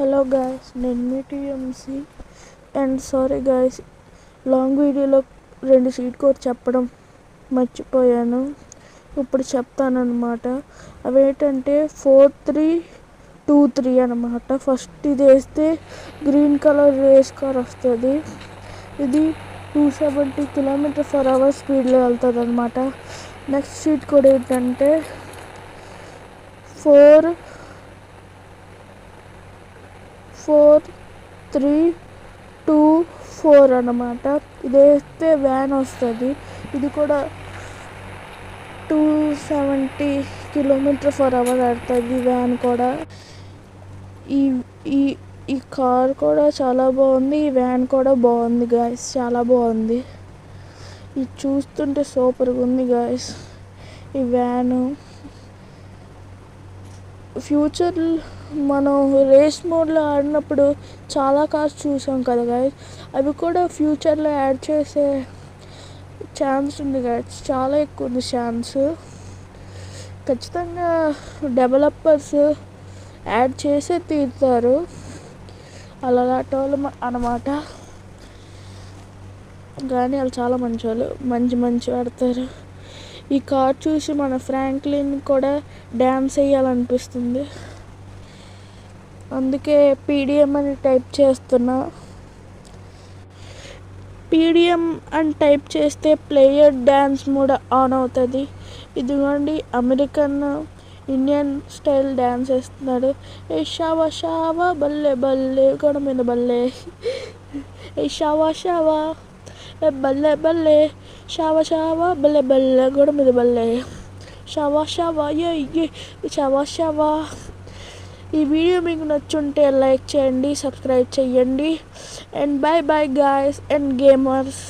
Hello guys, నేను మీ TMC and sorry guys, long వీడియోలో 2 సీట్ కోడ్ చెప్పడం మర్చిపోయాను. ఇప్పుడు చెప్తానమాట. అవేంటంటే 4323 అనమాట. ఫస్ట్ ఇది వేస్తే గ్రీన్ కలర్ రేస్ కార్ వస్తుంది. ఇది 270 km/h స్పీడ్లో వెళ్తుంది అనమాట. నెక్స్ట్ సీట్ కోడ్ ఏంటంటే 4324 అనమాట. ఇది వేస్తే వ్యాన్ వస్తుంది. ఇది కూడా 270 km/h ఆడుతుంది వ్యాన్ కూడా. ఈ ఈ ఈ కార్ కూడా చాలా బాగుంది. ఈ వ్యాన్ కూడా బాగుంది గాయస్, చాలా బాగుంది. ఇది చూస్తుంటే సూపర్గా ఉంది గాయస్. ఈ వ్యాను ఫ్యూచర్ మనం రేస్ మోడ్లో ఆడినప్పుడు చాలా కార్స్ చూసాం కదా గాయస్, అవి కూడా ఫ్యూచర్లో యాడ్ చేసే ఛాన్స్ ఉంది గాయస్, చాలా ఎక్కువ ఉంది ఛాన్స్. ఖచ్చితంగా డెవలపర్స్ యాడ్ చేసే తీరుతారు, అలాంటి వాళ్ళు అన్నమాట. కానీ వాళ్ళు చాలా మంచి వాళ్ళు, మంచి ఆడతారు. ఈ కార్ చూసి మన ఫ్రాంక్లిన్ కూడా డ్యాన్స్ వేయాలనిపిస్తుంది. అందుకే పీడిఎం అని టైప్ చేస్తున్నా. పీడిఎం అని టైప్ చేస్తే ప్లేయర్ డ్యాన్స్ మోడ్ ఆన్ అవుతుంది. ఇదిగోండి, అమెరికన్ ఇండియన్ స్టైల్ డ్యాన్స్ వేస్తున్నాడు. ఏ షావా షావా బల్లే బల్లే గొడ మీద బల్లే, ఏ షావా షావా బల్లే బల్లే, షావా షావా బల్లే బల్లే గొడ మీద బల్లే, షావా షావా ఏ షావా షావా. ఈ వీడియో మీకు నచ్చుంటే లైక్ చేయండి, సబ్స్క్రైబ్ చేయండి. And by by guys and gamers.